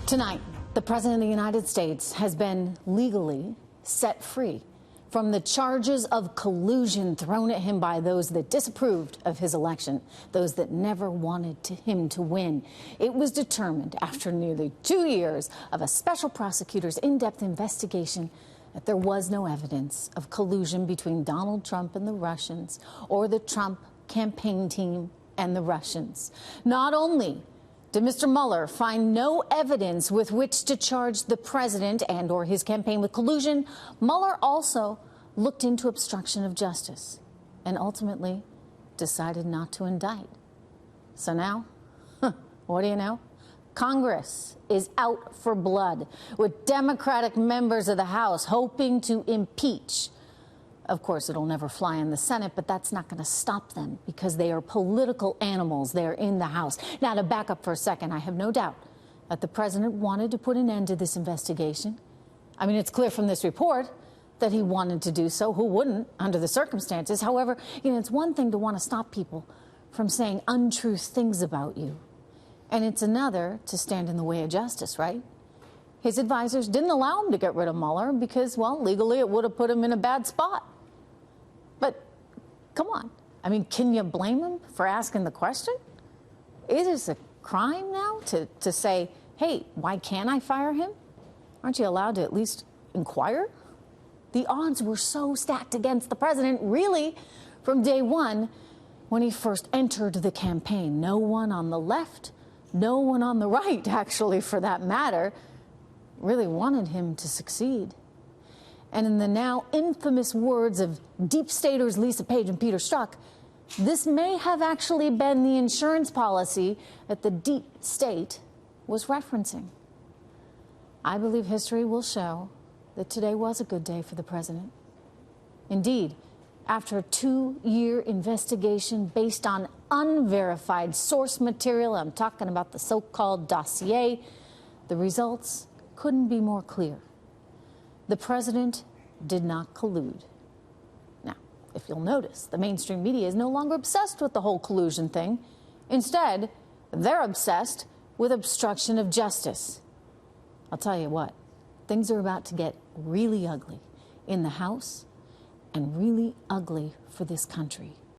Tonight, the President of the United States has been legally set free from the charges of collusion thrown at him by those that disapproved of his election, those that never wanted him to win. It was determined after nearly 2 years of a special prosecutor's in-depth investigation that there was no evidence of collusion between Donald Trump and the Russians or the Trump campaign team and the Russians. Not only did Mr. Mueller find no evidence with which to charge the president and or his campaign with collusion, Mueller also looked into obstruction of justice and ultimately decided not to indict. So now, what do you know? Congress is out for blood, with Democratic members of the House hoping to impeach. Of course, it'll never fly in the Senate, but that's not going to stop them because they are political animals. They're in the House. Now, to back up for a second, I have no doubt that the president wanted to put an end to this investigation. I mean, it's clear from this report that he wanted to do so. Who wouldn't under the circumstances? However, it's one thing to want to stop people from saying untrue things about you, and it's another to stand in the way of justice, right? His advisors didn't allow him to get rid of Mueller because, well, legally it would have put him in a bad spot. But come on, I mean, can you blame him for asking the question? It is a crime now to say, hey, why can't I fire him? Aren't you allowed to at least inquire? The odds were so stacked against the president, really, from day one when he first entered the campaign. No one on the left, no one on the right, actually, for that matter, really wanted him to succeed. And in the now infamous words of deep staters Lisa Page and Peter Strzok, this may have actually been the insurance policy that the deep state was referencing. I believe history will show that today was a good day for the president. Indeed, after a 2-year investigation based on unverified source material, I'm talking about the so-called dossier, the results couldn't be more clear. The president did not collude. Now, if you'll notice, the mainstream media is no longer obsessed with the whole collusion thing. Instead, they're obsessed with obstruction of justice. I'll tell you what, things are about to get really ugly in the House and really ugly for this country.